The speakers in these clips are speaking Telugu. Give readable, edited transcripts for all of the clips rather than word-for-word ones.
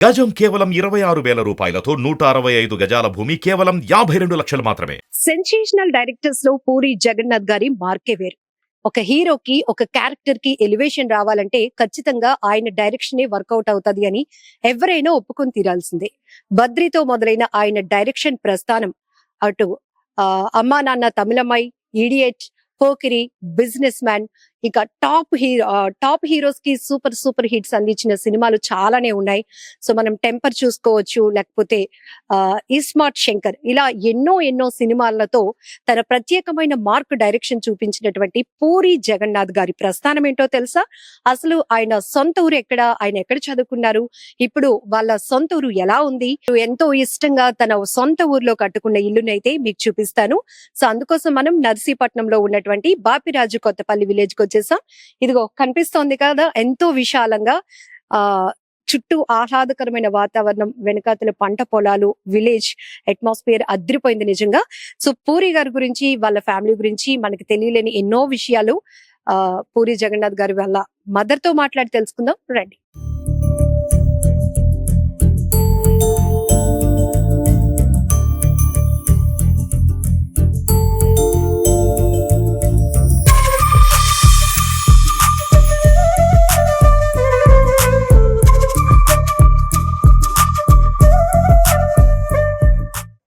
గజం కేవలం 26,000 రూపాయలతో 165 గజాల భూమి కేవలం 52 లక్షలు మాత్రమే. సెన్సేషనల్ డైరెక్టర్స్ లో పూరి జగన్నాథ్ గారి మార్కే వేరు. ఒక హీరోకి ఒక క్యారెక్టర్ కి ఎలివేషన్ రావాలంటే ఖచ్చితంగా ఆయన డైరెక్షన్ వర్కౌట్ అవుతది అని ఎవరైనా ఒప్పుకొని తీరాల్సిందే. బద్రితో మొదలైన ఆయన డైరెక్షన్ ప్రస్థానం అటు అమ్మా నాన్న తమిళమై, ఈడియట్, పోకిరి, బిజినెస్ మ్యాన్, ఇక టాప్ హీరోస్ కి సూపర్ హిట్స్ అందించిన సినిమాలు చాలానే ఉన్నాయి. సో మనం టెంపర్ చూసుకోవచ్చు, లేకపోతే ఇస్మార్ట్ శంకర్, ఇలా ఎన్నో సినిమాలతో తన ప్రత్యేకమైన మార్క్ డైరెక్షన్ చూపించినటువంటి పూరి జగన్నాథ్ గారి ప్రస్థానం ఏంటో తెలుసా? అసలు ఆయన సొంత ఊరు ఎక్కడ, ఆయన ఎక్కడ చదువుకున్నారు, ఇప్పుడు వాళ్ళ సొంత ఊరు ఎలా ఉంది, ఎంతో ఇష్టంగా తన సొంత ఊర్లో కట్టుకున్న ఇల్లునైతే మీకు చూపిస్తాను. సో అందుకోసం మనం నర్సీపట్నంలో ఉన్నటువంటి బాపిరాజు కొత్తపల్లి విలేజ్ కి వచ్చేసాం. ఇదిగో కనిపిస్తోంది కదా, ఎంతో విశాలంగా, చుట్టూ ఆహ్లాదకరమైన వాతావరణం, వెనకాతల పంట పొలాలు, విలేజ్ అట్మాస్ఫియర్ అదిరిపోయింది నిజంగా. సో పూరి గారి గురించి, వాళ్ళ ఫ్యామిలీ గురించి మనకి తెలియలేని ఎన్నో విషయాలు పూరి జగన్నాథ్ గారి వాళ్ళ మదర్ తో మాట్లాడి తెలుసుకుందాం రండి.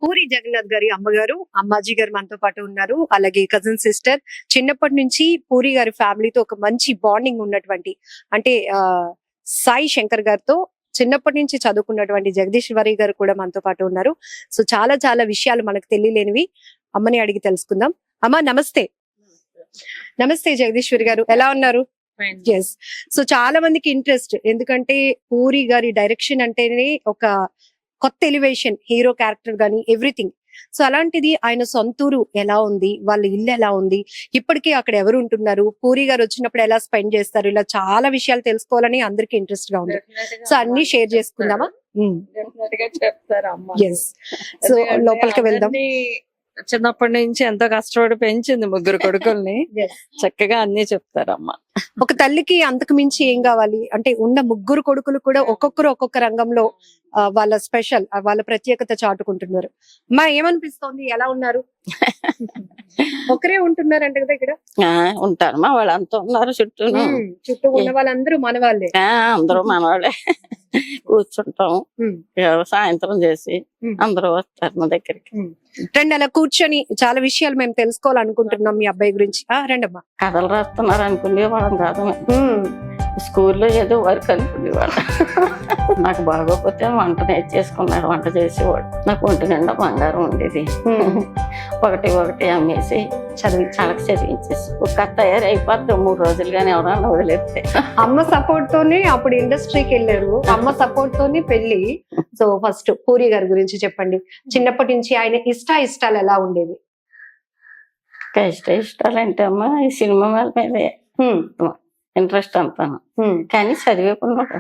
పూరి జగన్నాథ్ గారి అమ్మగారు, అమ్మాజీ గారు మనతో పాటు ఉన్నారు. అలాగే కజిన్ సిస్టర్. చిన్నప్పటి నుంచి పూరి గారి ఫ్యామిలీతో ఒక మంచి బాండింగ్ ఉన్నటువంటి, అంటే సాయి శంకర్ గారితో చిన్నప్పటి నుంచి చదువుకున్నటువంటి జగదీశ్వరి గారు కూడా మనతో పాటు ఉన్నారు. సో చాలా విషయాలు మనకు తెలియలేనివి అమ్మని అడిగి తెలుసుకుందాం. అమ్మ నమస్తే. నమస్తే జగదీశ్వరి గారు, ఎలా ఉన్నారు? ఎస్. సో చాలా మందికి ఇంట్రెస్ట్, ఎందుకంటే పూరి గారి డైరెక్షన్ అంటేనే ఒక కొత్త ఎలివేషన్, హీరో క్యారెక్టర్ గానీ ఎవ్రీథింగ్. సో అలాంటిది ఆయన సొంతూరు ఎలా ఉంది, వాళ్ళ ఇల్లు ఎలా ఉంది, ఇప్పటికీ అక్కడ ఎవరు ఉంటున్నారు, పూరి గారు వచ్చినప్పుడు ఎలా స్పెండ్ చేస్తారు, ఇలా చాలా విషయాలు తెలుసుకోవాలని అందరికి ఇంట్రెస్ట్ గా ఉంది. సో అన్ని షేర్ చేసుకుందామా? ఎస్. సో లోపలికి వెళ్దాం. చిన్నప్పటి నుంచి ఎంతో కష్టపడి పెంచింది ముగ్గురు కొడుకుల్ని. చక్కగా అన్ని చెప్తారమ్మా. ఒక తల్లికి అంతకు మించి ఏం కావాలి అంటే, ఉన్న ముగ్గురు కొడుకులు కూడా ఒక్కొక్కరు ఒక్కొక్క రంగంలో వాళ్ళ స్పెషల్, వాళ్ళ ప్రత్యేకత చాటుకుంటున్నారు. మా ఏమనిపిస్తోంది, ఎలా ఉన్నారు? ఒకరే ఉంటున్నారంట కదా ఇక్కడ? ఉంటారమ్మా, వాళ్ళంతా ఉన్నారు చుట్టూ ఉన్న వాళ్ళందరూ మన వాళ్ళే. అందరూ మనవాళ్ళే. కూర్చుంటాం, సాయంత్రం చేసి అందరూ వస్తారు మా దగ్గరికి. రండి, అలా కూర్చొని చాలా విషయాలు మేము తెలుసుకోవాలనుకుంటున్నాం మీ అబ్బాయి గురించి. రండమ్మా. కథలు రాస్తున్నారు అనుకునేవాళ్ళం కాదు, స్కూల్లో ఏదో వర్క్ అనుకునేవాడు. నాకు బాగోపోతే వంట నేర్చేసుకున్నాడు, వంట చేసేవాడు. నాకు ఒంటి నిండా బంగారం ఉండేది. ఒకటి అమ్మేసి చదివించేసి ఒక తయారైపోద్ది 3 రోజులు కానీ ఎవరన్నా వదిలేస్తే. అమ్మ సపోర్ట్ తోనే అప్పుడు ఇండస్ట్రీకి వెళ్ళారు, అమ్మ సపోర్ట్ తోనే పెళ్లి. సో ఫస్ట్ పూరి గారి గురించి చెప్పండి. చిన్నప్పటి నుంచి ఆయన ఇష్టాలు ఎలా ఉండేవి? ఇష్టాలు అంటే అమ్మా ఈ సినిమా మీదే ఇంట్రెస్ట్ అంతాను, కానీ చదివేకున్నాడు.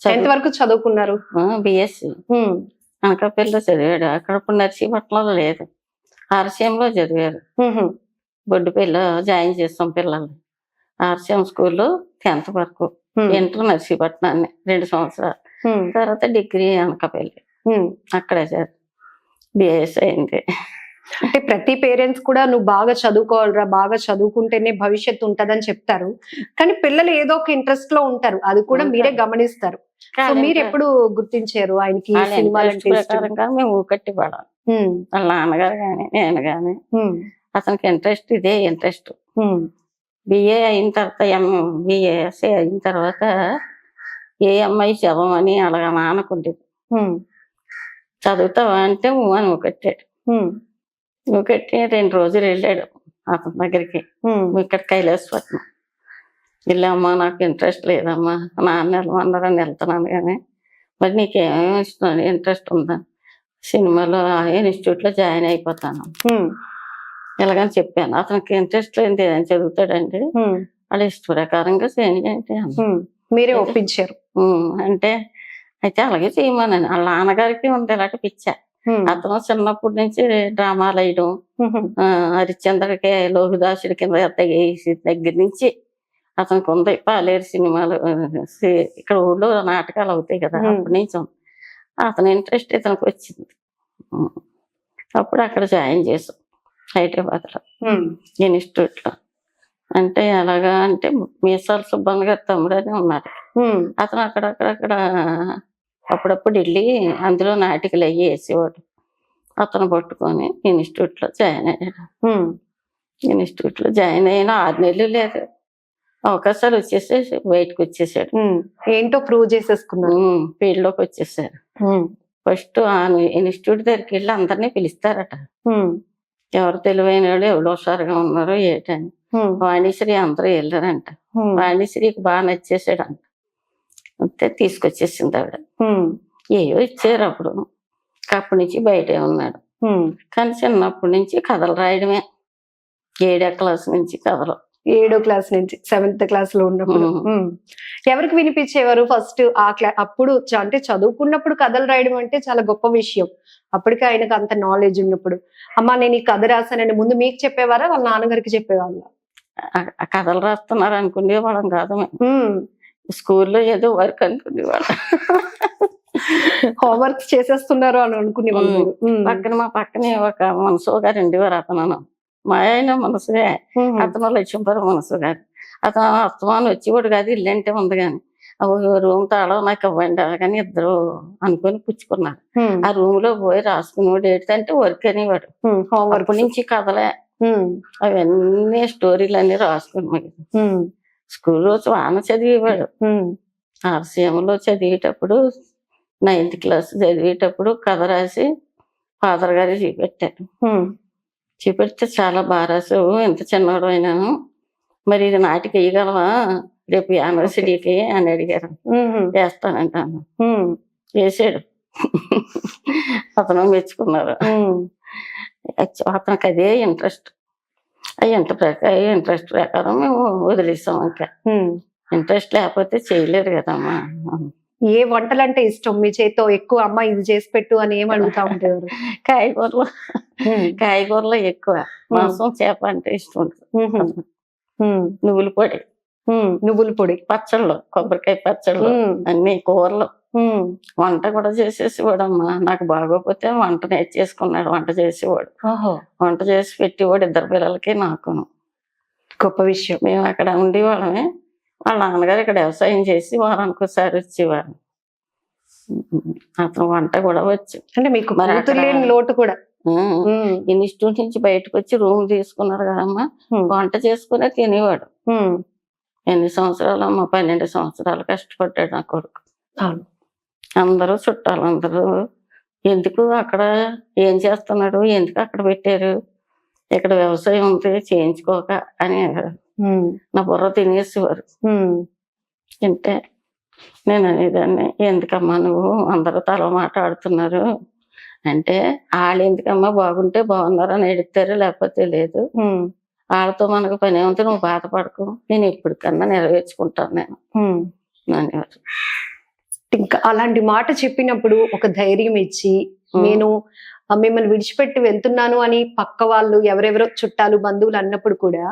ఎంతవరకు చదువుకున్నారు? బిఎస్సి అనకాపల్లిలో చదివాడు. అక్కడ ఇప్పుడు నర్సీపట్నంలో లేదు, ఆర్సీఎంలో చదివారు. బొడ్డుపల్లిలో జాయిన్ చేస్తాం పిల్లల్ని. ఆర్సీఎం స్కూల్లో 10th వరకు, ఇంటర్ నర్సీపట్నాన్ని 2 సంవత్సరాలు. తర్వాత డిగ్రీ అనకాపల్లి, అక్కడే బిఎస్ అయింది. అంటే ప్రతి పేరెంట్స్ కూడా నువ్వు బాగా చదువుకోవాలరా, బాగా చదువుకుంటేనే భవిష్యత్తు ఉంటదని చెప్తారు, కానీ పిల్లలు ఏదో ఒక ఇంట్రెస్ట్ లో ఉంటారు, అది కూడా మీరే గమనిస్తారు. సో మీరు ఎప్పుడు గుర్తించారు ఆయనకి మేము ఊకట్టి పడాలి? వాళ్ళ నాన్నగారు గాని నేను గాని అతనికి ఇంట్రెస్ట్, ఇదే ఇంట్రెస్ట్. బిఏ అయిన తర్వాత బిఏఎస్సీ అయిన తర్వాత ఏ అమ్మాయి చదవమని అలాగా నాన్నకుండేది. చదువుతావా అంటే అని ఊకట్టాడు. ఊకట్టి 2 రోజులు వెళ్ళాడు అతని దగ్గరికి, ఇక్కడ కైలాసపట్నం. వెళ్ళమ్మా నాకు ఇంట్రెస్ట్ లేదమ్మా, నాన్న వెళ్ళమన్నారని వెళ్తున్నాను, కానీ మరి నీకేమేమి ఇష్టం ఇంట్రెస్ట్ ఉందా, సినిమాలో ఇన్స్టిట్యూట్లో జాయిన్ అయిపోతాను ఇలాగని చెప్పాను. అతనికి ఇంట్రెస్ట్ లేని ఏదైనా చదువుతాడండి, వాళ్ళ ఇష్ట ప్రకారంగా చేయండి మీరే ఒప్పించారు అంటే. అయితే అలాగే చేయమని వాళ్ళ నాన్నగారికి ఉండేలాంటి పిచ్చా. అతను చిన్నప్పటి నుంచి డ్రామాలు వేయడం, హరిశ్చంద్రకి లోహిదాసుడి కింద వేసి దగ్గర నుంచి అతనికి ఉంది పాలేరు సినిమాలు ఇక్కడ ఊళ్ళో నాటకాలు అవుతాయి కదా, అప్పటి నుంచి ఉంది. అతని ఇంట్రెస్ట్ ఇతనికి వచ్చింది. అప్పుడు అక్కడ జాయిన్ చేసాం హైదరాబాద్లో ఇన్స్టిట్యూట్లో. అంటే ఎలాగా అంటే మీసాల సుబ్బన్న గారి తమ్ముడు అని ఉన్నాడు. అతను అక్కడక్కడ అప్పుడప్పుడు వెళ్ళి అందులో నాటికలు అయ్యి వేసేవాడు. అతను పట్టుకొని ఇన్స్టిట్యూట్లో జాయిన్ అయ్యాడు. ఇన్స్టిట్యూట్లో జాయిన్ అయిన 6 నెలలు లేదు, అవకాశాలు వచ్చేసి బయటకు వచ్చేసాడు. ఏంటో ప్రూవ్ చేసేసుకున్నాడు, ఫీల్డ్లోకి వచ్చేసారు. ఫస్ట్ ఆ ఇన్స్టిట్యూట్ దగ్గరికి వెళ్ళి అందరినీ పిలుస్తారట, ఎవరు తెలివైన వాళ్ళు ఎవరు హుషారుగా ఉన్నారో ఏటని. వాణిశ్రీ అందరూ వెళ్ళారంట. వాణిశ్రీకి బాగా నచ్చేసాడంట. అంతే తీసుకొచ్చేసింది ఆవిడ. ఏవో ఇచ్చారు అప్పుడు. అప్పటి నుంచి బయటే ఉన్నాడు. కానీ చిన్నప్పటి నుంచి కథలు రాయడమే. 7వ క్లాస్ నుంచి కథలు. 7వ క్లాస్ నుంచి 7th క్లాస్ లో ఉన్నప్పుడు ఎవరికి వినిపించేవారు ఫస్ట్? అప్పుడు అంటే చదువుకున్నప్పుడు కథలు రాయడం అంటే చాలా గొప్ప విషయం. అప్పటికే ఆయనకు అంత నాలెడ్జ్ ఉన్నప్పుడు, అమ్మా నేను ఈ కథ రాశానని ముందు మీకు చెప్పేవారా వాళ్ళ నాన్నగారికి చెప్పేవాళ్ళ? కథలు రాస్తున్నారు అనుకునేవాళ్ళం కాదు. స్కూల్లో ఏదో వర్క్ అనుకునేవాళ్ళం. హోంవర్క్ చేసేస్తున్నారు అని అనుకునేవాళ్ళు. మా పక్కనే ఒక మనసు గారు ఉండేవారు. అతను మా ఆయన మనసుగా, అతను లక్ష్మీపురం మనసు గారు. అతను అస్తమానం వచ్చేవాడు కాదు, ఇల్లు అంటే ఉంది కానీ రూమ్ తాళం నాకు ఇవ్వండి కానీ ఇద్దరు అనుకుని పుచ్చుకున్నారు. ఆ రూమ్ లో పోయి రాసుకునేవాడు. ఏంటంటే వర్క్ అనేవాడు. అప్పటి నుంచి కథలే అవన్నీ స్టోరీలు అన్ని రాసుకున్నాడు. స్కూల్లో వాన చదివేవాడు. ఆర్సీఎంలో చదివేటప్పుడు 9th క్లాస్ చదివేటప్పుడు కథ రాసి ఫాదర్ గారు చూపెట్టారు. చూపెడితే చాలా బాగా రాసావు, ఎంత చిన్నవాడు అయినాను, మరి ఇది నాటికి వేయగలవా రేపు యూనివర్సిటీకి అని అడిగారు. వేస్తానంటాను. వేసాడు. అతను మెచ్చుకున్నారు. అతనికి అదే ఇంట్రెస్ట్. ఇంట్రెస్ట్ ప్రకారం మేము వదిలేసాం. ఇంకా ఇంట్రెస్ట్ లేకపోతే చేయలేరు కదమ్మా. ఏ వంటలు అంటే ఇష్టం మీ చేతితో ఎక్కువ? అమ్మ ఇది చేసి పెట్టు అని ఏం అడుగుతా ఉంటారు? కాయగూరలో ఎక్కువ. మాంసం, చేప అంటే ఇష్టం ఉంటుంది. నువ్వుల పొడి, పచ్చళ్ళు, కొబ్బరికాయ పచ్చళ్ళు, అన్ని కూరలు. వంట కూడా చేసేసేవాడమ్మా. నాకు బాగోపోతే వంట నేర్చేసుకున్నాడు. వంట చేసేవాడు. వంట చేసి పెట్టేవాడు 2 పిల్లలకి నాకును. గొప్ప విషయం. మేము అక్కడ ఉండేవాళ్ళమే. వాళ్ళ నాన్నగారు ఇక్కడ వ్యవసాయం చేసి వారానికి ఒకసారి వచ్చేవారు. అతను వంట కూడా వచ్చు. అంటే మీకు లేని లోటు కూడా. ఇన్స్టిట్యూట్ నుంచి బయటకు వచ్చి రూమ్ తీసుకున్నారు కదమ్మా, వంట చేసుకునే తినేవాడు. ఎన్ని సంవత్సరాలమ్మా? 12 సంవత్సరాలు కష్టపడ్డాడు నా కొడుకు. అందరూ చుట్టాలు అందరూ ఎందుకు అక్కడ ఏం చేస్తున్నాడు, ఎందుకు అక్కడ పెట్టారు, ఇక్కడ వ్యవసాయం ఉంది చేయించుకోక అని నా బుర్ర తినేసేవారు. అంటే నేను అనేదాన్ని, ఎందుకమ్మా నువ్వు అందరూ తల మాట్లాడుతున్నారు అంటే, వాళ్ళు ఎందుకమ్మా బాగుంటే బాగున్నారు అని ఎడుతారు, లేకపోతే లేదు. వాళ్ళతో మనకు పని ఏమంటే నువ్వు బాధపడకు, నేను ఎప్పటికన్నా నెరవేర్చుకుంటాను నేను అనేవారు. ఇంకా అలాంటి మాట చెప్పినప్పుడు ఒక ధైర్యం ఇచ్చి, నేను మిమ్మల్ని విడిచిపెట్టి వెళ్తున్నాను అని పక్క వాళ్ళు ఎవరెవరో చుట్టాలు బంధువులు అన్నప్పుడు కూడా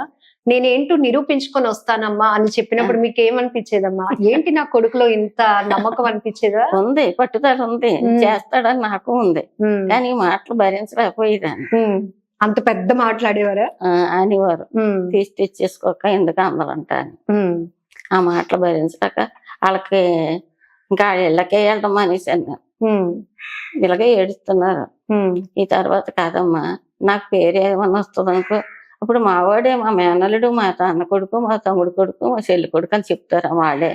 నేనేంటో నిరూపించుకొని వస్తానమ్మా అని చెప్పినప్పుడు మీకు ఏమనిపించేదమ్మా? ఏంటి నా కొడుకులో ఇంత నమ్మకం అనిపించేదా? ఉంది, పట్టుదల ఉంది, చేస్తాడని నాకు ఉంది. కానీ ఈ మాటలు భరించలేకపోయేదాన్ని. అంత పెద్ద మాట్లాడేవారా? అనేవారు, తీసి తెచ్చేసుకోక ఎందుకు అందరంట అని. ఆ మాటలు భరించలేక వాళ్ళకి ఇంకా ఇళ్ళకే వెళ్ళడం అనేసాను. ఇలాగే ఏడుస్తున్నారు. ఈ తర్వాత కాదమ్మా నాకు పేరు ఏమన్నా వస్తుంది అనుకో, అప్పుడు మా వాడే, మా మేనల్లుడు, మా అన్న కొడుకు, మా తమ్ముడు కొడుకు, మా చెల్లి కొడుకు అని చెప్తారా వాడే,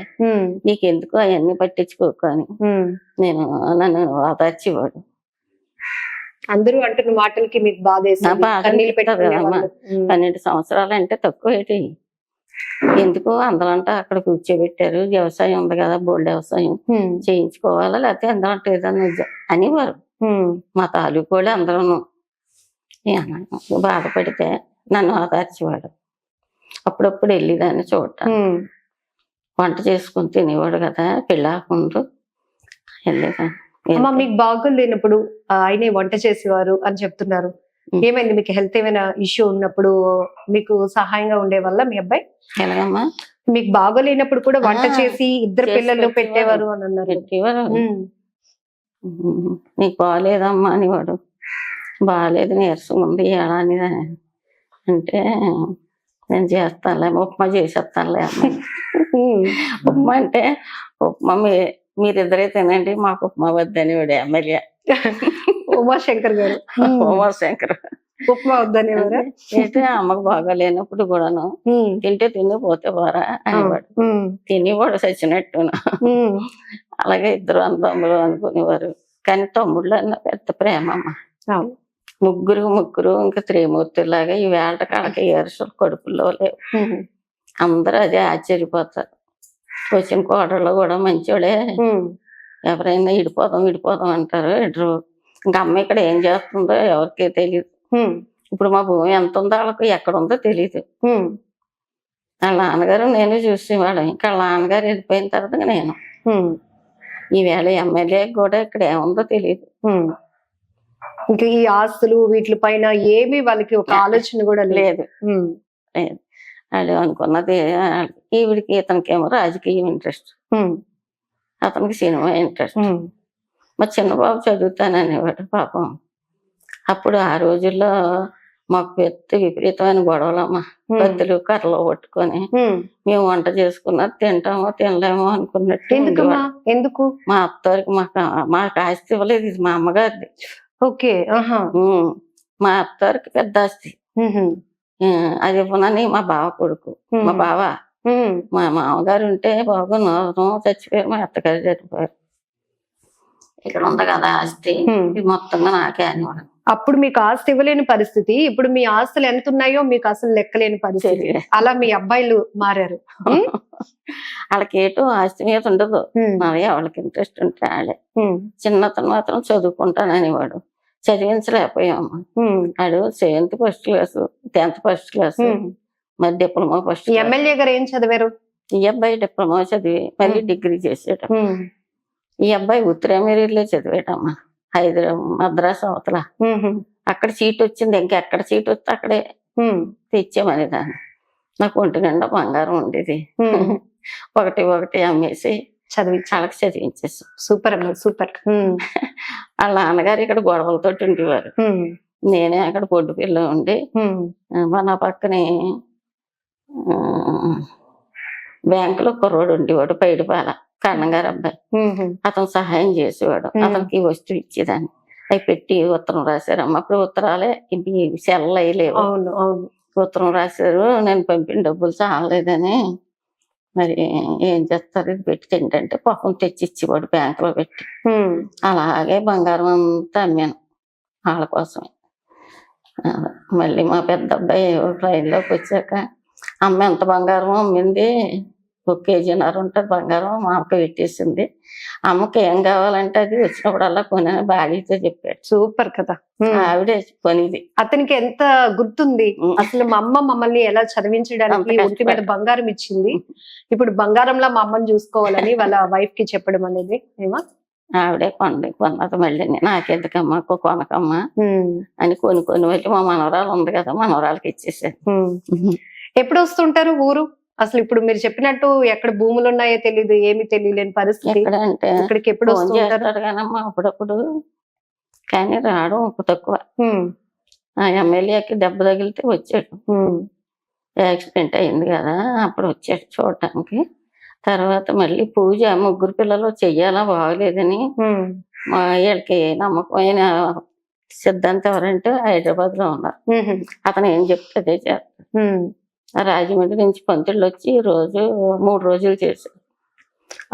నీకెందుకు అవన్నీ పట్టించుకోకు అని నన్ను ఓదార్చేవాడు. అందరూ అంటున్న మాటలకి మీకు బాధ 12 సంవత్సరాలు అంటే తక్కువ ఏంటి, ఎందుకు అందరంటే అక్కడ కూర్చోబెట్టారు, వ్యవసాయం ఉంది కదా బోల్డ్ వ్యవసాయం చేయించుకోవాలా, లేకపోతే అందరంటే ఏదన్నా అనేవారు మా తాలూకు వాళ్ళు అందరూ. బాధపడితే నన్ను ఆదర్చేవాడు. అప్పుడప్పుడు వెళ్ళేదాన్ని చూడటానికి. వంట చేసుకుని తినేవాడు కదా పెళ్ళాకముందు, వెళ్ళేదాన్ని. మీకు బాగులు లేనప్పుడు ఆయనే వంట చేసేవారు అని చెప్తున్నారు. ఏమైంది, మీకు హెల్త్ ఏమైనా ఇష్యూ ఉన్నప్పుడు మీకు సహాయంగా ఉండే వల్ల మీ అబ్బాయి? ఎలాగమ్మా? మీకు బాగోలేనప్పుడు కూడా వంట ఆ, చేసి ఇద్దరు చేసి పిల్లలు పెట్టేవారు. పెట్టేవారు అని అన్నారు. పెట్టేవారు. ఉమ్, నీకు బాగాలేదమ్మా అనేవాడు. బాగాలేదు, నీరసం ఉంది ఎలా అని అంటే నేను చేస్తానులే, ఉప్మా చేసేస్తానులే అమ్మ. ఉమ్, ఉప్మా అంటే ఉప్మా మీరిద్దరే తినండి, మాకు ఉప్మా వద్దనేవాడు ఎమ్మెల్యే ఉమాశంకర్ గారు. ఉమాశంకర్. ఉప్మా వద్దనేవారా? అయితే అమ్మకు బాగాలేనప్పుడు కూడాను ఉమ్, తింటే తిని పోతే పోరా అనేవాడు. ఉమ్, తినేవాడు చచ్చినట్టును. ఉమ్, అలాగే ఇద్దరు అన్నదమ్ములు అనుకునేవారు. కానీ తమ్ముళ్ళు అన్న పెద్ద ప్రేమ అమ్మ. అవును. ముగ్గురు ఇంకా త్రిమూర్తులాగా ఈ వేళ కాళ్ళకి ఏరుసలు కడుపుల్లో లేవు. ఉమ్, అందరూ అదే ఆశ్చర్యపోతారు. వచ్చిన కోడళ్ళు కూడా మంచోడే, ఉమ్, ఎవరైనా ఇడిపోదాం అంటారు. ఇటు ఇంకా అమ్మ ఇక్కడ ఏం చేస్తుందో ఎవరికి తెలియదు. ఉమ్, ఇప్పుడు మా భూమి ఎంత ఉందో వాళ్ళకి ఎక్కడ ఉందో తెలియదు. ఉమ్, వాళ్ళ నాన్నగారు నేను చూసేవాడు. ఇంకా వాళ్ళ నాన్నగారు వెళ్ళిపోయిన తర్వాత నేను ఉమ్, ఈవేళ ఎమ్మెల్యే కూడా ఇక్కడ ఏముందో తెలియదు. ఉమ్. ఇంకా ఈ ఆస్తులు వీటి పైన ఏమీ వాళ్ళకి ఒక ఆలోచన కూడా లేదు. లేదు ఉమ్, లేదు. వాళ్ళు అనుకున్నది ఈవిడికి, ఇతనికేమో రాజకీయం ఇంట్రెస్ట్, ఉమ్, అతనికి సినిమా ఇంట్రెస్ట్. ఉమ్, మా చిన్నబాబు చదువుతాననేవాడు పాపం. అప్పుడు ఆ రోజుల్లో మాకు పెద్ద విపరీతమైన గొడవలమ్మా. కత్తులు కర్రలు పట్టుకొని ఉమ్. మేము వంట చేసుకున్నది తింటామో తినలేమో అనుకున్నట్టు ఎందుకమ్మా? ఉండేవాడు. ఎందుకు? మా అత్తవారికి మాకు ఆస్తి ఇవ్వలేదు, ఇది మా అమ్మగారిది. ఓకే. ఆహా. మా అత్తవారికి పెద్ద ఆస్తి. ఉహుం. అది ఇవ్వనని మా బావ కొడుకు, మా బావ, ఉమ్, మా మామగారు ఉంటే బాబు నోరు చచ్చిపోయారు, మా అత్తగారు చచ్చిపోయారు. ఇక్కడ ఉంది కదా ఆస్తి, ఇది మొత్తంగా నాకే అనేవాడు. అప్పుడు మీకు ఆస్తి ఇవ్వలేని పరిస్థితి, ఇప్పుడు మీ ఆస్తులు ఎంత ఉన్నాయో మీకు అసలు లెక్కలేని పరిస్థితి. తెలియదు. అలా మీ అబ్బాయిలు మారారు. ఉమ్, వాళ్ళకి ఏటో ఆస్తి మీద ఉండదు. ఉమ్, మరి వాళ్ళకి ఇంట్రెస్ట్ ఉంటే వాళ్ళే. ఉమ్, చిన్నతను మాత్రం చదువుకుంటాననేవాడు. చదివించలేకపోయాము. ఉమ్, వాడు 7th first class, 10th first class, ఉమ్. మరి డిప్లొమా ఫస్ట్ ఈ క్లాస్. ఎమ్మెల్యే గారు ఏం చదివారు? ఈ అబ్బాయి డిప్లొమా చదివి మళ్ళీ డిగ్రీ చేసాడు. ఉమ్, ఈ అబ్బాయి ఉత్తరామేరీలో చదివాడమ్మా, మద్రాసు అవతల. ఉహుం, అక్కడ సీట్ వచ్చింది, ఇంకెక్కడ సీట్ వస్తే అక్కడే ఉమ్, తెచ్చామని దాన్ని. నాకు ఒంటి నిండా బంగారం ఉండేది. ఉమ్. ఒకటి అమ్మేసి చదివించాలి. వాళ్ళకి చదివించేసాం. సూపర్ అమ్మ, సూపర్. ఉమ్, వాళ్ళ నాన్నగారు ఇక్కడ గొడవలతో ఉండేవారు. ఉమ్, నేనే అక్కడ పొడ్డు పిల్ల ఉండి ఉమ్, మన పక్కనే బ్యాంకులో కుర్రోడు ఉండేవాడు, పైడిపాల కన్నగారు అబ్బాయి. ఉహుం, అతను సహాయం చేసేవాడు. అతనికి ఈ వస్తువు ఇచ్చేదాన్ని. అవి పెట్టి ఉత్తరం రాశారమ్మ. అప్పుడు ఉత్తరాలే ఇవి సెల్ అయ్యలేవు. అవును, అవును. ఉత్తరం రాశారు, నేను పంపిన డబ్బులు చాలలేదని. మరి ఏం చేస్తారు, ఇది పెట్టి తింటే పాపం తెచ్చి ఇచ్చేవాడు బ్యాంకులో పెట్టి. ఉమ్, అలాగే బంగారం అంతా అమ్మాను వాళ్ళ కోసమే. మళ్ళీ మా పెద్ద అబ్బాయి ట్రైన్లోకి వచ్చాక అమ్మ ఎంత బంగారం అమ్మింది, 1 kg ఉంటుంది బంగారం మా అమ్మకి పెట్టేసింది. అమ్మకి ఏం కావాలంటే అది వచ్చినప్పుడల్లా కొని బాడీతో చెప్పాడు. సూపర్ కదా. ఉమ్. ఆవిడే కొనిది. అతనికి ఎంత గుర్తుంది అసలు, మా అమ్మ మమ్మల్ని ఎలా చదివించడానికి అంత ఒంటి మీద బంగారం ఇచ్చింది, ఇప్పుడు బంగారంలా మా అమ్మని చూసుకోవాలని వాళ్ళ వైఫ్ కి చెప్పడం అనేది ఏమా? ఆవిడే కొన్నది. మళ్ళీ నాకెందుకమ్మా కొనకమ్మా అని కొని వెళ్ళి మా మనవరాలు ఉంది కదా, మనవరాలకి ఇచ్చేసాను. ఎప్పుడు వస్తుంటారు ఊరు? అసలు ఇప్పుడు మీరు చెప్పినట్టు ఎక్కడ భూములు ఉన్నాయో తెలియదు, ఏమి తెలియలేని పరిస్థితి. ఎక్కడ అంటే ఇక్కడికి ఎప్పుడు ఫోన్ వస్తుంటారు? చేస్తాడు కానమ్మా అప్పుడప్పుడు, కానీ రావడం తక్కువ. ఆ ఎమ్మెల్యేకి దెబ్బ తగిలితే వచ్చాడు. యాక్సిడెంట్ అయింది కదా, అప్పుడు వచ్చాడు చూడటానికి. తర్వాత మళ్ళీ పూజ 3 పిల్లలు చెయ్యాలా బాగలేదని మా వీళ్ళకి నమ్మకమైన సిద్ధాంతం ఎవరంటే హైదరాబాద్ లో ఉన్నారు. అతను ఏం చెప్తే అదే చేస్తాడు. రాజమండ్రి నుంచి పంతుళ్ళు వచ్చి 3 రోజులు చేశారు.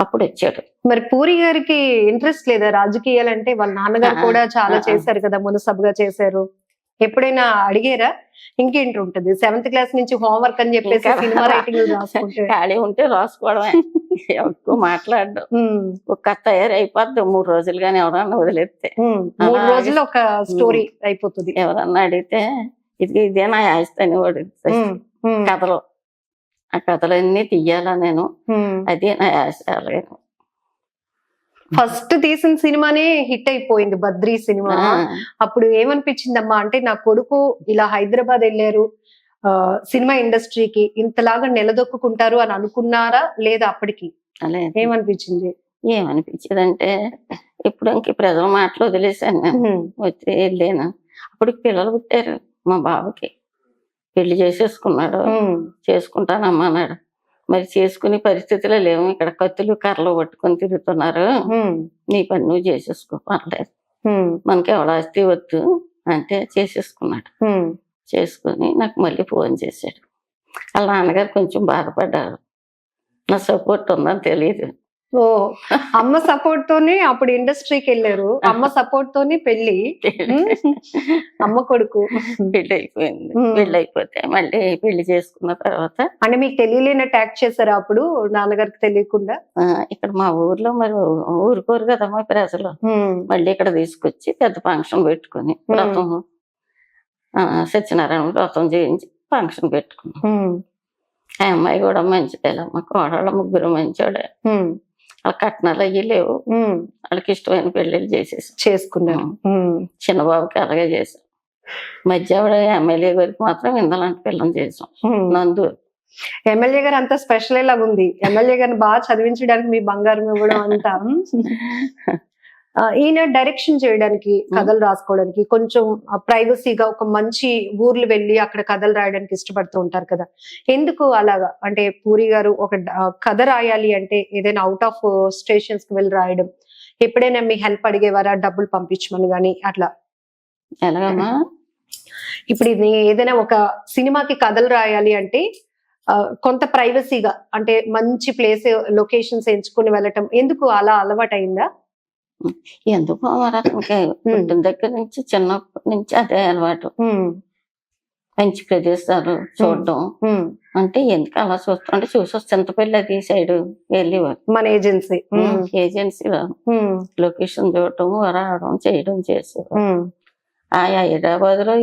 అప్పుడు వచ్చాడు. మరి పూరి గారికి ఇంట్రెస్ట్ లేదా రాజకీయాలంటే? వాళ్ళ నాన్నగారు కూడా చాలా చేశారు కదా, మునసబుగా చేశారు. ఎప్పుడైనా అడిగారా? ఇంకేంటి ఉంటది, 7th క్లాస్ నుంచి హోంవర్క్ అని చెప్పేసి సినిమా రైటింగ్ రాసుకుంటే ఖాళీ ఉంటే రాసుకోవడమే, ఎక్కువ మాట్లాడడం. ఒక తయారైపోద్ది 3 రోజులు కానీ ఎవరన్నా వదిలేస్తే. 3 రోజుల్లో ఒక స్టోరీ అయిపోతుంది. ఎవరన్నా అడిగితే ఇదే నా ఆస్తి అనేవాడు. కథలు, ఆ కథలన్నీ తీయాలా నేను, అదే నా ఆస్తి. అలాగే ఫస్ట్ తీసిన సినిమానే హిట్ అయిపోయింది, బద్రీ సినిమా. అప్పుడు ఏమనిపించిందమ్మా అంటే, నా కొడుకు ఇలా హైదరాబాద్ వెళ్ళారు, సినిమా ఇండస్ట్రీకి ఇంతలాగా నిలదొక్కుంటారు అని అనుకున్నారా లేదా అప్పటికి అలా ఏమనిపించింది? ఏమనిపించేదంటే ఇప్పుడు ఇంక ప్రజల మాటలు వదిలేసాను నేను. వచ్చి వెళ్ళాను. అప్పటికి పిల్లలు పుట్టారు. మా బాబుకి పెళ్లి చేసేసుకున్నాడు. చేసుకుంటానమ్మా అన్నాడు. మరి చేసుకునే పరిస్థితిలో లేవు. ఇక్కడ కత్తులు కర్రలు పట్టుకొని తిరుగుతున్నారు. నీ పని నువ్వు చేసేసుకో, పర్లేదు, మనకి ఎవడ ఆస్తి వద్దు అంటే చేసేసుకున్నాడు. చేసుకుని నాకు మళ్ళీ ఫోన్ చేశాడు. వాళ్ళ నాన్నగారు కొంచెం బాధపడ్డారు. నా సపోర్ట్ ఉందని తెలియదు. ఓ అమ్మ సపోర్ట్ తోనే అప్పుడు ఇండస్ట్రీకి వెళ్ళారు. అమ్మ సపోర్ట్ తోనే పెళ్లి. అమ్మ కొడుకు పెళ్లి అయిపోయింది. పెళ్లి అయిపోతే మళ్ళీ పెళ్లి చేసుకున్న తర్వాత అంటే మీకు తెలియలేనట్టు యాక్ట్ చేశారా అప్పుడు నాన్నగారికి తెలియకుండా? ఇక్కడ మా ఊర్లో మరి ఊరుకోరు కదమ్మా ప్రజలు. మళ్ళీ ఇక్కడ తీసుకొచ్చి పెద్ద ఫంక్షన్ పెట్టుకుని వ్రతం, సత్యనారాయణ వ్రతం చేయించి ఫంక్షన్ పెట్టుకున్నాం. ఆ అమ్మాయి కూడా మంచిదేలమ్మ. కోడళ్ళ ముగ్గురు మంచోడే. వాళ్ళ కట్నాలు అయ్యి లేవు. వాళ్ళకి ఇష్టమైన పెళ్లిళ్ళు చేసుకున్నారు. చిన్నబాబుకి అలాగే చేసాం. మధ్య ఆవిడ ఎమ్మెల్యే గారికి మాత్రం ఇందలాంటి పిల్లని చేసాం. నందూరు ఎమ్మెల్యే గారు అంతా స్పెషల్ లాగా ఉంది. ఎమ్మెల్యే గారిని బాగా చదివించడానికి మీ బంగారం ఇవ్వడం అంతా. ఈయన డైరెక్షన్ చేయడానికి, కథలు రాసుకోవడానికి కొంచెం ప్రైవసీగా ఒక మంచి ఊర్లు వెళ్ళి అక్కడ కథలు రాయడానికి ఇష్టపడుతూ ఉంటారు కదా, ఎందుకు అలాగా? అంటే పూరి గారు ఒక కథ రాయాలి అంటే ఏదైనా అవుట్ ఆఫ్ స్టేషన్స్ కి వెళ్ళి రాయడం, ఎప్పుడైనా మీ హెల్ప్ అడిగేవారా? డబ్బులు పంపించమని గానీ అట్లా? ఎలాగమ్మా? ఇప్పుడు ఇది ఏదైనా ఒక సినిమాకి కథలు రాయాలి అంటే కొంత ప్రైవసీగా, అంటే మంచి ప్లేస్ లొకేషన్స్ ఎంచుకుని వెళ్ళటం, ఎందుకు అలా అలవాటు అయిందా? ఎందుకో మరి అతనికి పుట్టిన దగ్గర నుంచి చిన్నప్పటి నుంచి అదే అలవాటు. మంచి ప్రదేశాలు చూడడం అంటే ఎందుకు అలా చూస్తుంటే చూసి చింతపల్లి అది సైడ్ వెళ్ళేవారు. మన ఏజెన్సీలో లొకేషన్ చూడటం, రావడం, చేయడం చేసేవారు. ఆ హైదరాబాద్ లో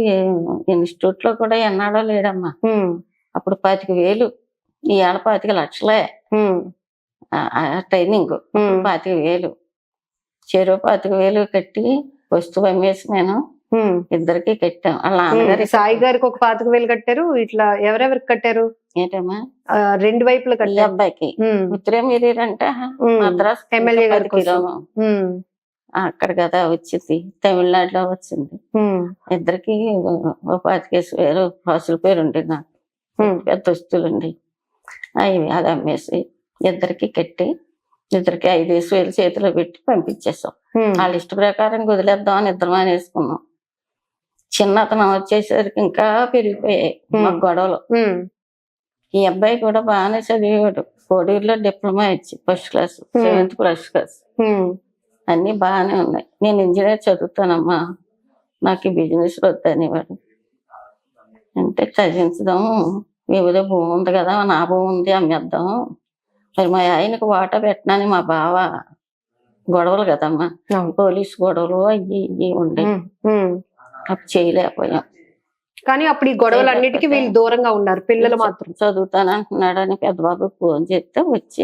ఇన్స్టిట్యూట్ లో కూడా ఎన్నాడో లేడమ్మా. అప్పుడు 25,000, ఈ ఏళ్ళ 25 లక్షలే ట్రైనింగ్. 25,000 చెరువు 25,000 కట్టి వస్తువు అమ్మేసి నేను ఇద్దరికి కట్టాం. వాళ్ళ నాన్నగారి సాయి గారికి ఒక 25,000 కట్టారు. ఇట్లా ఎవరెవరికి కట్టారు? ఏంటమ్మా? 2 వైపులు కట్టారు. అబ్బాయికి ఉత్తరేమిరంట మద్రాస్ ఎమ్మెల్యే గారి అక్కడ కదా వచ్చింది, తమిళనాడులో వచ్చింది. ఇద్దరికి 25,000 పాసుల పేరు ఉండేది. నాకు పెద్ద వస్తువులండి. అది అమ్మేసి ఇద్దరికి కట్టి ఇద్దరికి 5,000 చేతిలో పెట్టి పంపించేసాం. వాళ్ళ ఇష్ట ప్రకారం వదిలేద్దాం అని ఇద్దరం అనేసుకున్నాం. చిన్నతనం వచ్చేసరికి ఇంకా పెరిగిపోయాయి మా గొడవలు. ఈ అబ్బాయి కూడా బాగానే చదివాడు. కోడూరులో డిప్లొమా ఇచ్చి first class, 7th first class అన్ని బాగానే ఉన్నాయి. నేను ఇంజనీర్ చదువుతానమ్మా, నాకు ఈ బిజినెస్ వద్దనేవాడు. అంటే చదివించదాం, ఏదో భూమి ఉంది కదా, నా భూమి ఉంది అమ్మేద్దాం, మరి మా ఆయనకు వాటా పెట్టనని మా బావ గొడవలు కదమ్మా, పోలీసు గొడవలు అయ్యి ఇవి ఉండే, అప్పుడు చేయలేకపోయాం. కానీ అప్పుడు ఈ గొడవలు అన్నిటికీ వీళ్ళు దూరంగా ఉన్నారు. పిల్లలు మాత్రం చదువుతానంటున్నాడని పెద్ద బాబుకి ఫోన్ చేస్తే వచ్చి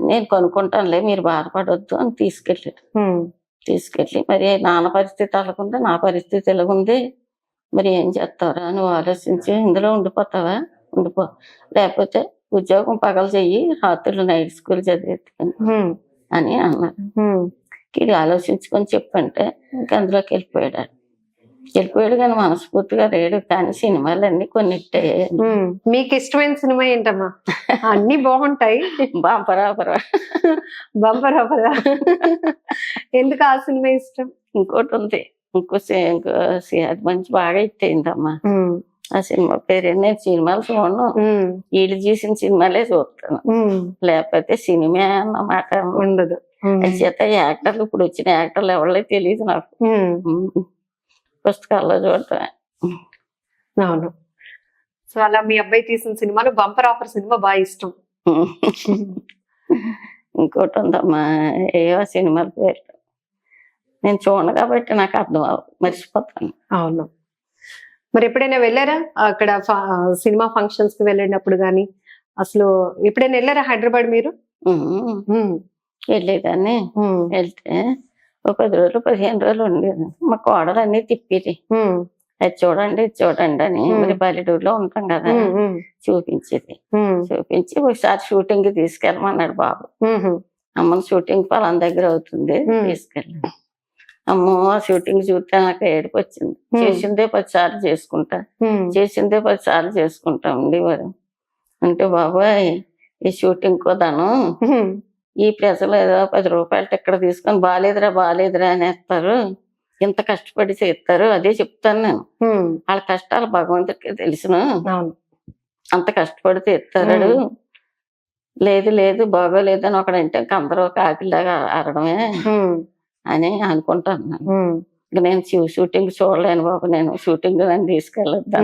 నేను కొనుక్కుంటానులే మీరు బాధపడొద్దు అని తీసుకెళ్ళి మరి నాన్న పరిస్థితి అలాగుంది, నా పరిస్థితి ఎలాగుంది, మరి ఏం చేస్తారా నువ్వు ఆలోచించి ఇందులో ఉండిపోతావా, ఉండిపో, లేకపోతే ఉద్యోగం పగలు చెయ్యి, రాత్రులు నైట్ స్కూల్ చదివేట్టుకుని అని అన్నారు. ఇది ఆలోచించుకొని చెప్పంటే ఇంక అందులోకి వెళ్ళిపోయాడు కానీ మనస్ఫూర్తిగా లేడు. కానీ సినిమాలన్నీ కొన్నిట్టే. మీకు ఇష్టమైన సినిమా ఏంటమ్మా? అన్ని బాగుంటాయి. బంపరాపరా. ఎందుకు ఆ సినిమా ఇష్టం? ఇంకోటి ఉంది, అది మంచి బాగా ఇట్టయిందమ్మా. ఆ సినిమా పేరు నేను సినిమాలు చూడను, వీళ్ళు చూసిన సినిమాలే చూస్తాను, లేకపోతే సినిమా అన్నమాట ఉండదు. చేత యాక్టర్లు ఇప్పుడు వచ్చిన యాక్టర్లు ఎవరో తెలియదు నాకు, పుస్తకాల్లో చూడటమే. అవును. సో అలా మీ అబ్బాయి తీసిన సినిమాలు బంపర్ ఆఫర్ సినిమా బాగా ఇష్టం. ఇంకోటి ఉందమ్మా, ఏవో సినిమాల పేరు నేను చూడను కాబట్టి నాకు అర్థం మర్చిపోతాను. అవును. మరి ఎప్పుడైనా వెళ్ళారా అక్కడ సినిమా ఫంక్షన్స్ కి వెళ్ళినప్పుడు గానీ? అసలు ఎప్పుడైనా వెళ్ళారా హైదరాబాద్ మీరు? వెళ్ళేదాన్ని. వెళ్తే ఒక 10 రోజులు 15 రోజులు ఉండేది. మా కోడలు అన్ని తిప్పేది. అది చూడండి ఇది చూడండి అని మరి పల్లెటూరులో ఉంటాం కదా చూపించేది. చూపించి ఒకసారి షూటింగ్ కి తీసుకెళ్ళమన్నాడు బాబు. అమ్మని షూటింగ్ పలానా దగ్గర అవుతుంది తీసుకెళ్ళి. అమ్మో ఆ షూటింగ్ చూస్తే నాకు ఏడుపు వచ్చింది. చేసిందే 10 సార్లు చేసుకుంటా, చేసిందే 10 సార్లు చేసుకుంటా ఉండేవారు. అంటే బాబాయ్ ఈ షూటింగ్ కోదాను ఈ ప్రజలు ఏదో 10 రూపాయలు టిక్కడ తీసుకొని బాలేదురా అనేస్తారు, ఇంత కష్టపడి చేస్తారు. అదే చెప్తాను నేను. వాళ్ళ కష్టాలు భగవంతుడికి తెలుసును, అంత కష్టపడితే ఎత్తారు. లేదు బాగోలేదు అని ఒకడంటే అందరూ కాకిలాగా ఆడడమే అని అనుకుంటాను. నేను షూటింగ్ చూడలేను బాబు, నేను షూటింగ్ నన్ను తీసుకెళ్ళొద్దా.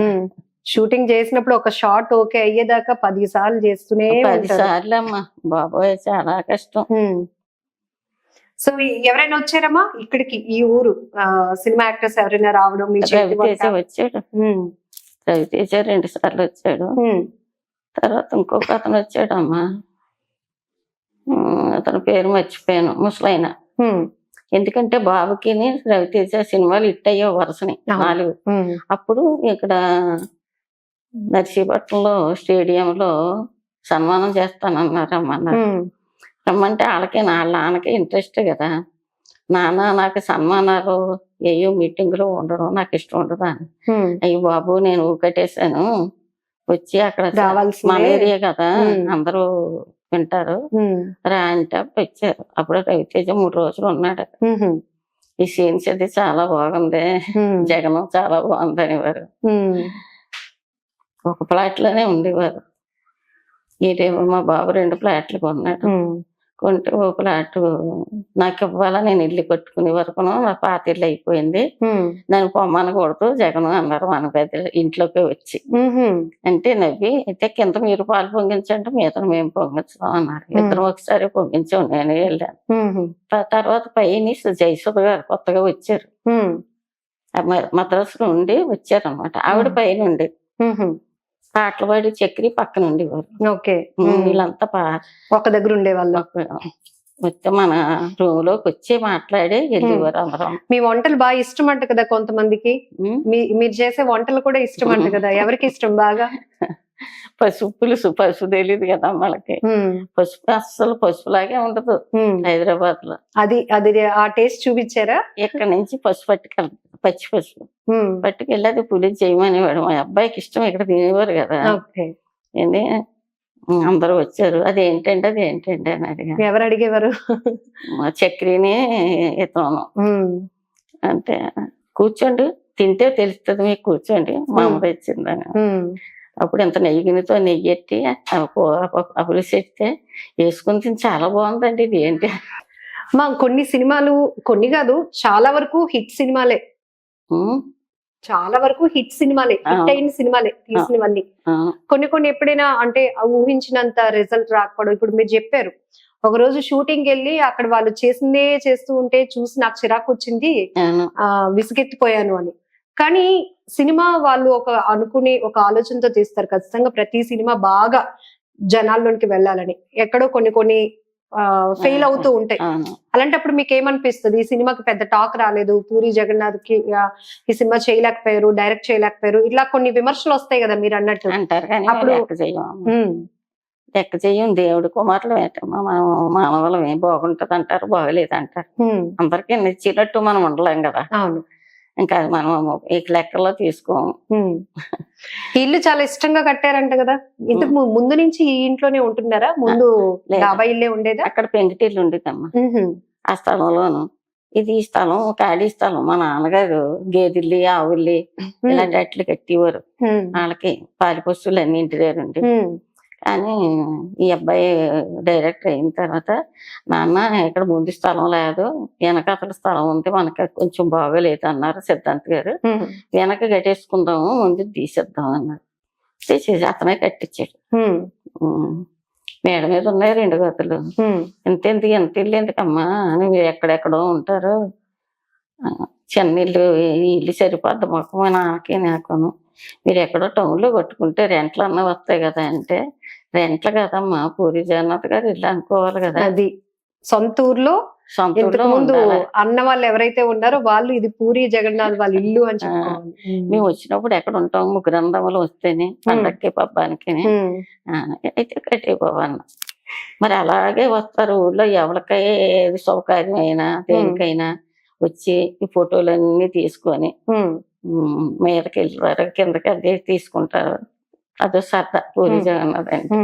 షూటింగ్ చేసినప్పుడు ఒక షాట్ ఓకే అయ్యేదాకా 10 సార్లు చేస్తూనే 10 సార్లు అమ్మా బాబోయ్ చాలా కష్టం. సో ఎవరైనా వచ్చారమ్మా ఇక్కడికి ఈ ఊరు సినిమా యాక్టర్స్ ఎవరైనా రావడం? రవితేజ వచ్చాడు, రవితేజ 2 సార్లు వచ్చాడు. తర్వాత ఇంకొక అతను వచ్చాడమ్మా, అతని పేరు మర్చిపోయాను, ముసలైన. ఎందుకంటే బాబుకి రవితేజ సినిమాలు హిట్ అయ్యే వరుసని 4. అప్పుడు ఇక్కడ నర్సీపట్నంలో స్టేడియంలో సన్మానం చేస్తానన్నారమ్మా. రమ్మంటే వాళ్ళకి వాళ్ళ నాన్నకి ఇంట్రెస్ట్ కదా. నాన్న నాకు సన్మానాలు ఏయో మీటింగ్లో ఉండడం నాకు ఇష్టం ఉండదా. అయ్యి బాబు నేను ఊకట్టేశాను, వచ్చి అక్కడ మన ఏరియా కదా అందరూ వింటారు రా అంటే వచ్చారు. అప్పుడు రవితేజ 3 రోజులు ఉన్నాడు. ఈ సీన్స్ అది చాలా బాగుంది, జగన్ చాలా బాగుంది అనేవారు. ఒక ఫ్లాట్ లోనే ఉండేవారు. ఈడేమో మా బాబు 2 ఫ్లాట్లు కొన్నాడు. కొంటే ఓ ఫ్లాట్ నాకు ఇవ్వాలా, నేను ఇల్లు కట్టుకునే వరకు నా పాత ఇల్లు అయిపోయింది, దాన్ని పొమ్మనకూడదు జగన్ అన్నారు మన పెద్ద ఇంట్లోకి వచ్చి. అంటే నవ్వి అయితే కింద మీరు పాలు పొంగించండి మీద మేము పొంగించడం అన్నారు. ఇద్దరు ఒకసారి పొంగించాం, నేను వెళ్ళాను. తర్వాత పైన జయసుధ గారు కొత్తగా వచ్చారు, మద్రాసులో ఉండి వచ్చారనమాట. ఆవిడ పైన ఉండి పాటలు పాడి చక్రి పక్కన ఉండేవారు. వీళ్ళంతా ఒక దగ్గర ఉండేవాళ్ళు. వస్తే మన రూమ్ లోకి వచ్చి మాట్లాడి వెళ్ళేవారు అందరం. మీ వంటలు బాగా ఇష్టం అంట కదా కొంతమందికి, మీరు చేసే వంటలు కూడా ఇష్టం అంట కదా, ఎవరికి ఇష్టం బాగా? పసుపు పులుసు, పసుపు తెలియదు కదా మనకి, పసుపు అస్సలు పసుపులాగే ఉండదు హైదరాబాద్ లో. అది ఆ టేస్ట్ చూపించారా? ఇక్కడ నుంచి పసుపు పట్టుకెళ్ళి పచ్చి పసుపు పట్టుకెళ్ళి అది పులిసి చేయమనేవాడు. మా అబ్బాయికి ఇష్టం, ఇక్కడ తినేవారు కదా. ఏంటి అందరూ వచ్చారు, అదేంటండి అని అడిగారు. ఎవరు అడిగేవారు? మా చక్రిని ఇతను. అంటే కూర్చోండి తింటే తెలుస్తుంది మీకు, కూర్చోండి మా అమ్మ తెచ్చిందని. అప్పుడు ఇంత నెయ్యితో నెయ్యి ఎట్టి పులుసు ఎత్తే వేసుకుని తిని చాలా బాగుందండి ఇది ఏంటి. కొన్ని సినిమాలు, కొన్ని కాదు చాలా వరకు హిట్ సినిమాలే, చాలా వరకు హిట్ సినిమాలే, హిట్ అయిన సినిమాలే తీసినవన్నీ. కొన్ని ఎప్పుడైనా అంటే ఊహించినంత రిజల్ట్ రాకపోవడం. ఇప్పుడు మీరు చెప్పారు ఒక రోజు షూటింగ్ వెళ్ళి అక్కడ వాళ్ళు చేసిందే చేస్తూ ఉంటే చూసి నాకు చిరాకు వచ్చింది, విసుగెత్తిపోయాను అని. కానీ సినిమా వాళ్ళు అనుకునే ఒక ఆలోచనతో తీస్తారు ఖచ్చితంగా ప్రతి సినిమా బాగా జనాల్లోనికి వెళ్ళాలని. ఎక్కడో కొన్ని ఫెయిల్ అవుతూ ఉంటాయి. అలాంటప్పుడు మీకు ఏమనిపిస్తుంది? ఈ సినిమాకి పెద్ద టాక్ రాలేదు, పూరి జగన్నాథ్ కి ఈ సినిమా చేయలేకపోయారు, డైరెక్ట్ చేయలేకపోయారు, ఇట్లా కొన్ని విమర్శలు వస్తాయి కదా మీరు అన్నట్టు. అంటారు కానీ లెక్క చెయ్యం, దేవుడి కుమారులు మానవులు ఏం బాగుంటది అంటారు, బాగలేదు అంటారు. అందరికీ నచ్చినట్టు మనం ఉండలేం కదా. అవును, ఇంకా మనం ఈ లెక్కల్లో తీసుకోము. ఇల్లు చాలా ఇష్టంగా కట్టారంట కదా, ఇంతకు ముందు నుంచి ఈ ఇంట్లోనే ఉంటున్నారా? ముందు డాబా ఇల్లే ఉండేదా? అక్కడ పెంకిటిల్లు ఉండేదమ్మా ఆ స్థలంలోను. ఇది ఈ స్థలం ఖాళీ స్థలం. మా నాన్నగారు గేదెల్లి ఆవుల్లి ఇలాంటి అట్లు కట్టేవారు, వాళ్ళకి పాలి పశువులు అన్ని ఇంటి దగ్గర ఉండి. కానీ ఈ అబ్బాయి డైరెక్టర్ అయిన తర్వాత నాన్న ఇక్కడ ముందు స్థలం లేదు, వెనకతల స్థలం ఉంది, మనకి కొంచెం బాగోలేదు అన్నారు సిద్ధాంత్ గారు. వెనక కట్టేసుకుందాము, ముందు తీసేద్దాం అన్నారు. తీసేసి అతనే కట్టించాడు. మేడ మీద ఉన్నాయి 2 గదులు. ఎంత ఇల్లు ఎందుకమ్మా అని, మీరు ఎక్కడెక్కడో ఉంటారు, చిన్న ఇల్లు, ఇల్లు సరిపోద్ది మాకు, మా నాన్నకి నాకును, మీరు ఎక్కడో టౌన్లో కట్టుకుంటే రెంట్లు అన్నా వస్తాయి కదా అంటే, రెంట్లు కదమ్మా పూరి జగన్నాథ్ గారు ఇల్లు అనుకోవాలి కదా. అది సొంత ఊర్లో సొంత ఇంతకు ఊళ్ళో ముందు ఉండాలి. అన్న వాళ్ళు ఎవరైతే ఉన్నారో వాళ్ళు ఇది పూరి జగన్నాథ్ వాళ్ళ ఇల్లు అని చెప్పుకోవాలి. మేము వచ్చినప్పుడు ఎక్కడ ఉంటాం, ముగ్గురు అన్నదమ్ములు వస్తేనే పండక్కి పబ్బానికి అయితే కట్టేపోవన్న. మరి అలాగే వస్తారు ఊళ్ళో ఎవరికై ఏది సౌకర్యమైనా దేనికైనా వచ్చి ఈ ఫోటోలన్నీ తీసుకొని మీదకి వెళ్ళారు, కిందకి అది తీసుకుంటారు. అదో సరదా పూరి జగన్నాథ్ అంటే.